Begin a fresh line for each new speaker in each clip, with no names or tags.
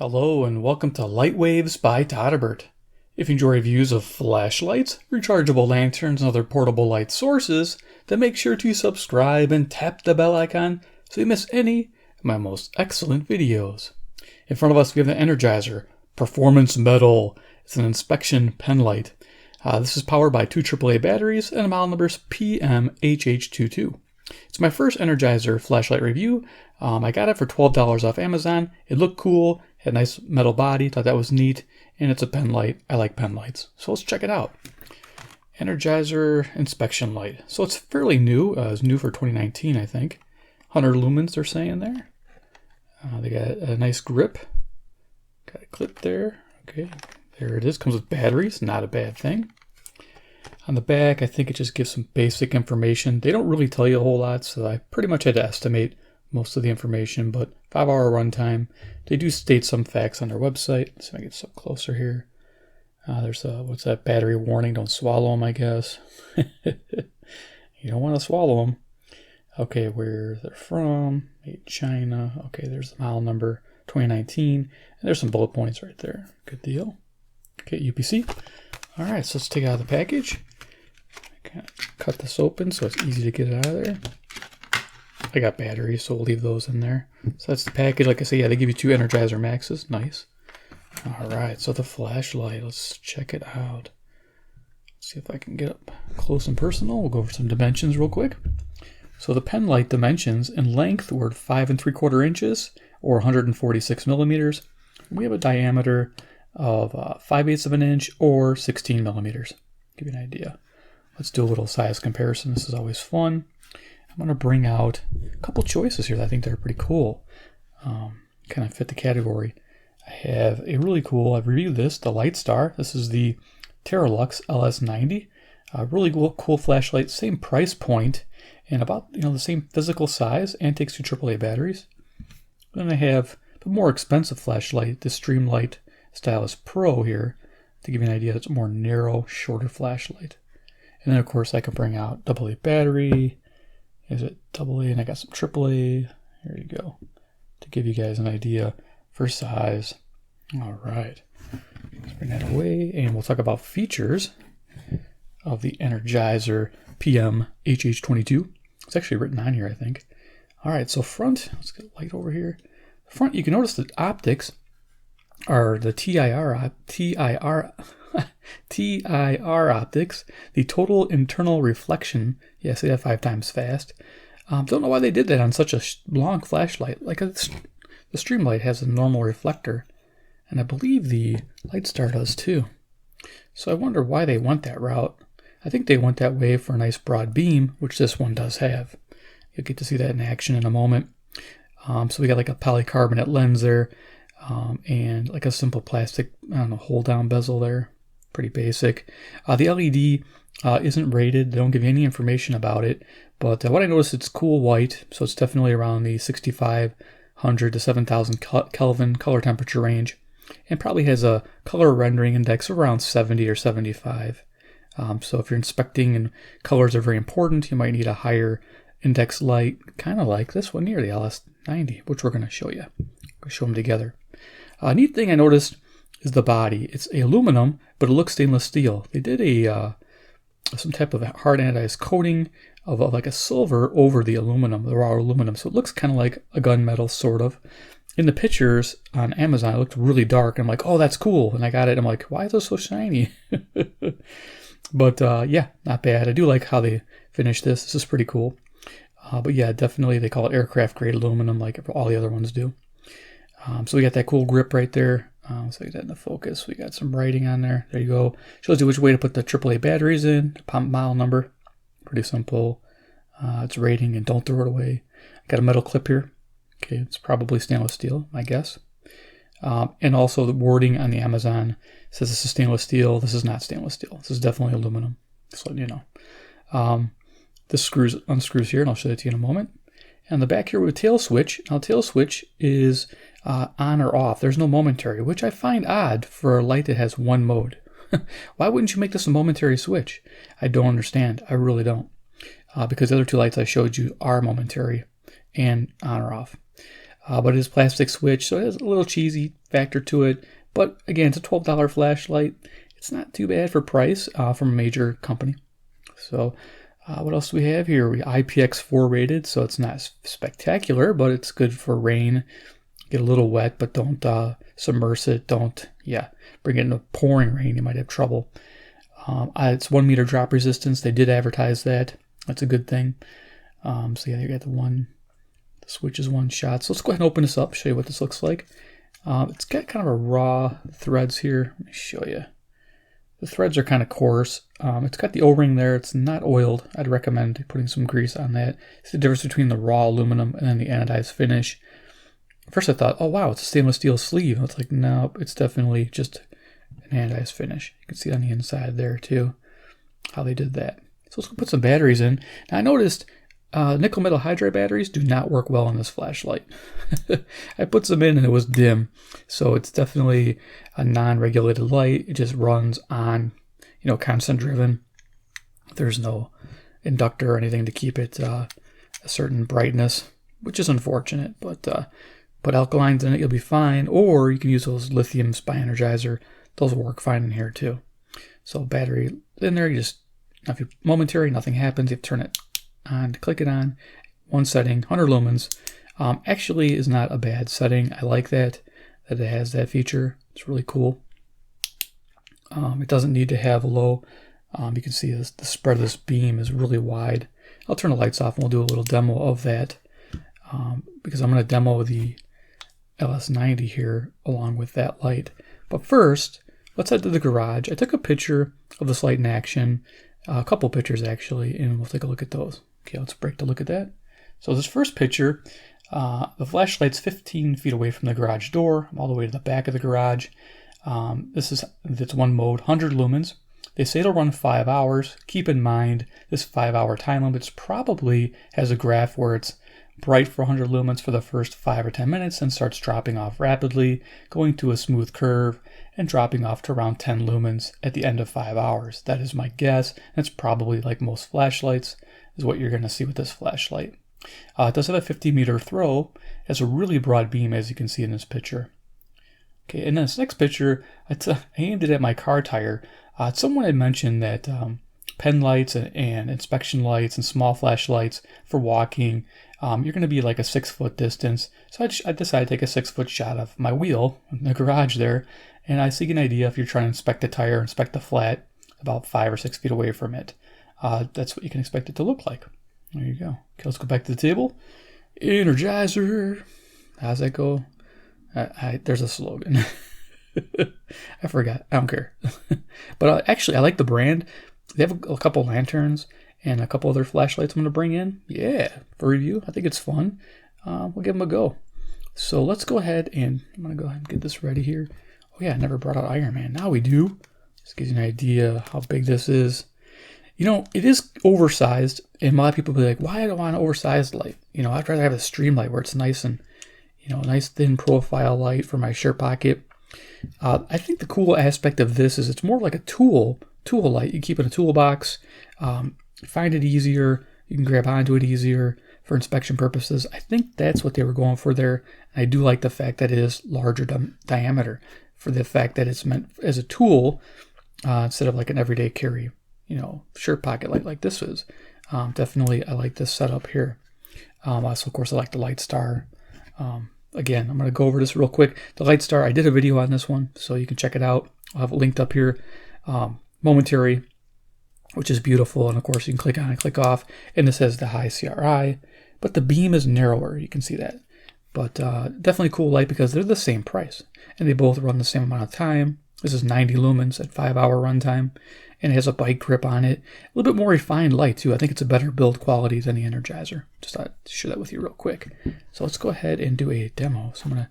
Hello and welcome to Light Waves by todderbert. If you enjoy reviews of flashlights, rechargeable lanterns, and other portable light sources, then make sure to subscribe and tap the bell icon so you miss any of my most excellent videos. In front of us we have the Energizer Performance Metal. It's an inspection penlight. This is powered by two AAA batteries and a model number is PMHH22. It's my first Energizer flashlight review. I got it for $12 off Amazon. It looked cool, had a nice metal body, thought that was neat, and it's a pen light. I like pen lights, so let's check it out. Energizer inspection light. So it's fairly new. It's new for 2019, I think. 100 lumens, they're saying there. They got a nice grip. Got a clip there. Okay, there it is. Comes with batteries, not a bad thing. On the back, I think it just gives some basic information. They don't really tell you a whole lot, so I pretty much had to estimate most of the information, but 5-hour runtime. They do state some facts on their website. Let's make it so closer here. There's a, what's that, battery warning, don't swallow them, I guess. You don't want to swallow them. Okay, where they're from, made in China. Okay, there's the model number, 2019. And there's some bullet points right there. Good deal. Okay, UPC. All right, so let's take it out of the package. Kind of cut this open so it's easy to get it out of there. I got batteries, so we'll leave those in there. So that's the package. Like I say, yeah, they give you two Energizer Maxes. Nice. All right, so the flashlight. Let's check it out. Let's see if I can get up close and personal. We'll go over some dimensions real quick. So the pen light dimensions in length were 5 3/4 inches or 146 millimeters. We have a diameter of 5/8 of an inch or 16 millimeters. Give you an idea. Let's do a little size comparison. This is always fun. I'm going to bring out a couple choices here that I think they're pretty cool. Kind of fit the category. I have a really cool, I've reviewed this, the Light Star. This is the TIR LS90. Really cool flashlight, same price point, and about the same physical size, and takes two AAA batteries. Then I have the more expensive flashlight, the Streamlight Stylus Pro here, to give you an idea. It's a more narrow, shorter flashlight. And then of course I can bring out AA battery. Is it AA? And I got some AAA. There you go. To give you guys an idea for size. All right. Let's bring that away and we'll talk about features of the Energizer PMHH22. It's actually written on here, I think. All right, so front, let's get light over here. Front, you can notice the optics are the TIR Optics, the total internal reflection. Yeah, say that 5 times fast. Don't know why they did that on such a long flashlight. Like the Streamlight has a normal reflector, and I believe the Light Star does too. So I wonder why they went that route. I think they went that way for a nice broad beam, which this one does have. You'll get to see that in action in a moment. So we got like a polycarbonate lens there. And like a simple plastic, hold down bezel there. Pretty basic. The LED isn't rated. They don't give you any information about it. But what I noticed, it's cool white. So it's definitely around the 6,500 to 7,000 Kelvin color temperature range. And probably has a color rendering index around 70 or 75. So if you're inspecting and colors are very important, you might need a higher index light. Kind of like this one here, the LS90, which we're going to show you. We'll show them together. Neat thing I noticed is the body. It's aluminum, but it looks stainless steel. They did some type of hard anodized coating of like a silver over the aluminum, the raw aluminum. So it looks kind of like a gunmetal, sort of. In the pictures on Amazon, it looked really dark. I'm like, oh, that's cool. And I got it. I'm like, why is it so shiny? But yeah, not bad. I do like how they finished this. This is pretty cool. But yeah, definitely they call it aircraft grade aluminum like all the other ones do. So we got that cool grip right there. So we got that in the focus. We got some writing on there. There you go. Shows you which way to put the AAA batteries in. Model number. Pretty simple. It's rating and don't throw it away. I got a metal clip here. Okay, it's probably stainless steel, I guess. And also the wording on the Amazon says this is stainless steel. This is not stainless steel. This is definitely aluminum. Just letting you know. This unscrews here, and I'll show it to you in a moment. And the back here with a tail switch. Now, tail switch is on or off. There's no momentary, which I find odd for a light that has one mode. Why wouldn't you make this a momentary switch? I don't understand. I really don't. Because the other two lights I showed you are momentary and on or off. but it is plastic switch, so it has a little cheesy factor to it. But again, it's a $12 flashlight. It's not too bad for price from a major company. So what else do we have here? We IPX4 rated, so it's not spectacular, but it's good for rain. Get a little wet, but don't submerge it. Don't, bring it into pouring rain. You might have trouble. It's 1 meter drop resistance. They did advertise that. That's a good thing. So yeah, you got the switch is one shot. So let's go ahead and open this up, show you what this looks like. It's got kind of a raw threads here. Let me show you. The threads are kind of coarse. It's got the O-ring there. It's not oiled. I'd recommend putting some grease on that. It's the difference between the raw aluminum and then the anodized finish. At first I thought, oh wow, it's a stainless steel sleeve. It's like, no, it's definitely just an anodized finish. You can see it on the inside there too, how they did that. So let's go put some batteries in. Now I noticed nickel metal hydride batteries do not work well on this flashlight. I put some in and it was dim. So it's definitely a non-regulated light. It just runs on, constant driven. There's no inductor or anything to keep it a certain brightness, which is unfortunate, but put alkalines in it, you'll be fine. Or you can use those lithiums by Energizer. Those will work fine in here too. So battery in there, if you momentary, nothing happens. You turn it on to click it on. One setting, 100 lumens. Actually is not a bad setting. I like that it has that feature. It's really cool. It doesn't need to have a low. You can see the spread of this beam is really wide. I'll turn the lights off and we'll do a little demo of that because I'm going to demo the LS90 here along with that light. But first, let's head to the garage. I took a picture of this light in action, a couple pictures actually, and we'll take a look at those. Okay, let's break to look at that. So this first picture, the flashlight's 15 feet away from the garage door. I'm all the way to the back of the garage. It's one mode, 100 lumens. They say it'll run 5 hours. Keep in mind, this 5-hour time limit probably has a graph where it's bright for 100 lumens for the first 5 or 10 minutes and starts dropping off rapidly, going to a smooth curve and dropping off to around 10 lumens at the end of 5 hours. That is my guess. That's probably like most flashlights is what you're going to see with this flashlight. It does have a 50-meter throw. It has a really broad beam, as you can see in this picture. Okay, and then this next picture, I aimed it at my car tire. Someone had mentioned that pen lights and inspection lights and small flashlights for walking, you're going to be like a 6-foot distance. So I decided to take a 6-foot shot of my wheel in the garage there. And I see an idea if you're trying to inspect the tire, inspect the flat about 5 or 6 feet away from it. That's what you can expect it to look like. There you go. Okay, let's go back to the table. Energizer. How's that go? There's a slogan. I forgot. I don't care. But actually, I like the brand. They have a couple lanterns and a couple other flashlights I'm going to bring in. Yeah, for review. I think it's fun. We'll give them a go. So let's go ahead and I'm going to go ahead and get this ready here. Oh yeah, I never brought out Iron Man. Now we do. Just gives you an idea how big this is. It is oversized, and a lot of people will be like, why do I want an oversized light? I'd rather have a stream light where it's nice and, nice thin profile light for my shirt pocket. I think the cool aspect of this is it's more like a tool light. You keep it in a toolbox, find it easier, you can grab onto it easier for inspection purposes. I think that's what they were going for there. And I do like the fact that it is larger diameter for the fact that it's meant as a tool instead of like an everyday carry, shirt pocket light like this is. Definitely, I like this setup here. Also, of course, I like the Light Star. Again, I'm going to go over this real quick. The Light Star, I did a video on this one, so you can check it out. I'll have it linked up here. Momentary, which is beautiful, and of course, you can click on and click off, and this has the high CRI, but the beam is narrower. You can see that. But definitely cool light because they're the same price, and they both run the same amount of time. This is 90 lumens at 5-hour runtime, and it has a bike grip on it. A little bit more refined light, too. I think it's a better build quality than the Energizer. Just thought I'd share that with you real quick. So let's go ahead and do a demo. So I'm going to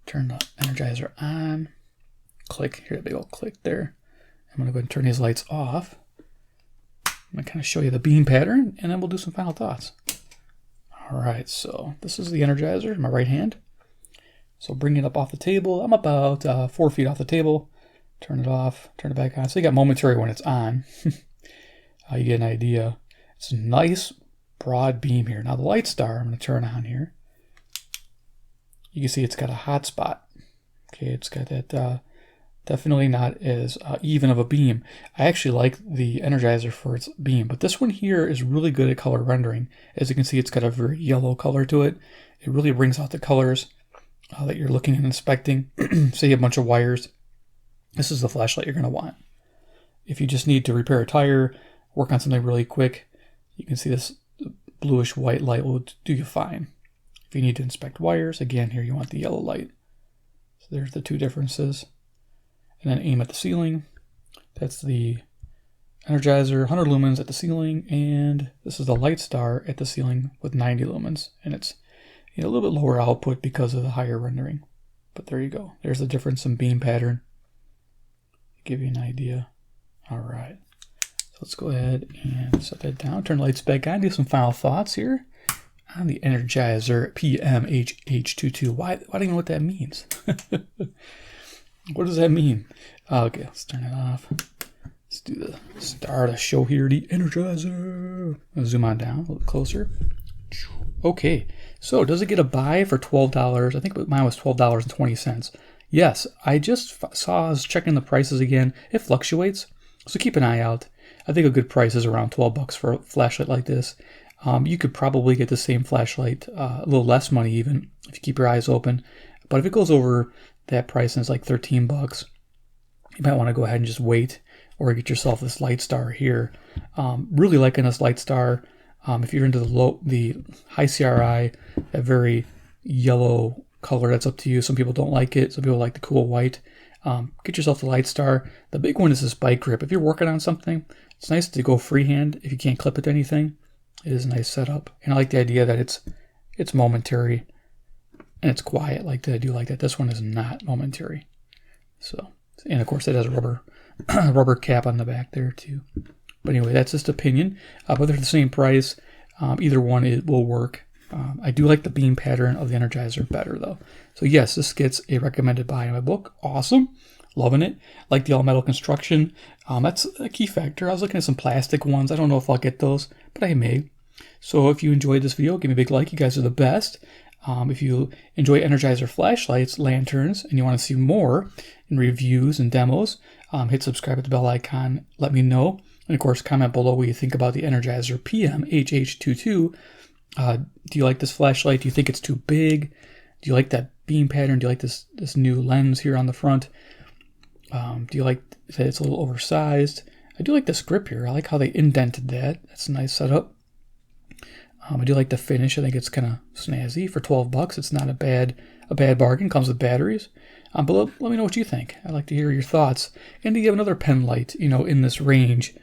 turn the Energizer on. Click. Hear that big old click there. I'm going to go ahead and turn these lights off. I'm going to kind of show you the beam pattern, and then we'll do some final thoughts. All right, so this is the Energizer in my right hand. So bring it up off the table. I'm about 4 feet off the table. Turn it off, turn it back on. So you got momentary when it's on. You get an idea. It's a nice broad beam here. Now the Light Star I'm going to turn on here. you can see it's got a hot spot. Okay, it's got that definitely not as even of a beam. I actually like the Energizer for its beam, but this one here is really good at color rendering. As you can see, it's got a very yellow color to it. It really brings out the colors that you're looking and inspecting. Say a bunch of wires. This is the flashlight you're going to want. If you just need to repair a tire, work on something really quick, you can see this bluish white light will do you fine. If you need to inspect wires, again, here you want the yellow light. So there's the two differences. And then aim at the ceiling. That's the Energizer, 100 lumens at the ceiling, and this is the Light Star at the ceiling with 90 lumens. And it's a little bit lower output because of the higher rendering. But there you go. There's the difference in beam pattern. Give you an idea. All right. So let's go ahead and set that down. Turn the lights back on. Do some final thoughts here on the Energizer PMHH22. Why do you know what that means? What does that mean? Okay, let's turn it off. Let's do the start of the show here. The Energizer. I'll zoom on down a little closer. Okay, so does it get a buy for $12? I think mine was $12.20. Yes, I just saw, I was checking the prices again. It fluctuates, so keep an eye out. I think a good price is around $12 for a flashlight like this. You could probably get the same flashlight, a little less money even, if you keep your eyes open. But if it goes over that price and it's like $13, you might want to go ahead and just wait or get yourself this Light Star here. Really liking this Light Star. If you're into the high CRI, that very yellow color, that's up to you. Some people don't like it. Some people like the cool white. Get yourself the Light Star. The big one is this bike grip. If you're working on something, it's nice to go freehand if you can't clip it to anything. It is a nice setup. And I like the idea that it's momentary. And it's quiet. I do like that. This one is not momentary. So, and of course it has a rubber cap on the back there too. But anyway, that's just opinion. But they're the same price. Either one it will work. I do like the beam pattern of the Energizer better though. So yes, this gets a recommended buy in my book. Awesome. Loving it. Like the all metal construction. That's a key factor. I was looking at some plastic ones. I don't know if I'll get those, but I may. So if you enjoyed this video, give me a big like. You guys are the best. If you enjoy Energizer flashlights, lanterns, and you want to see more in reviews and demos, hit subscribe at the bell icon. Let me know. And of course, comment below what you think about the Energizer PMHH22. Do you like this flashlight? Do you think it's too big? Do you like that beam pattern? Do you like this new lens here on the front? Do you like that it's a little oversized? I do like this grip here. I like how they indented that. That's a nice setup. I do like the finish. I think it's kind of snazzy for $12. It's not a bad bargain. Comes with batteries. But let me know what you think. I'd like to hear your thoughts. And do you have another Penlight, in this range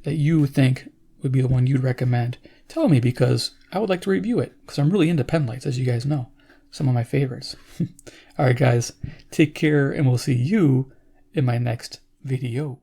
that you think would be the one you'd recommend? Tell me, because I would like to review it, because I'm really into Penlights, as you guys know. Some of my favorites. All right, guys. Take care, and we'll see you in my next video.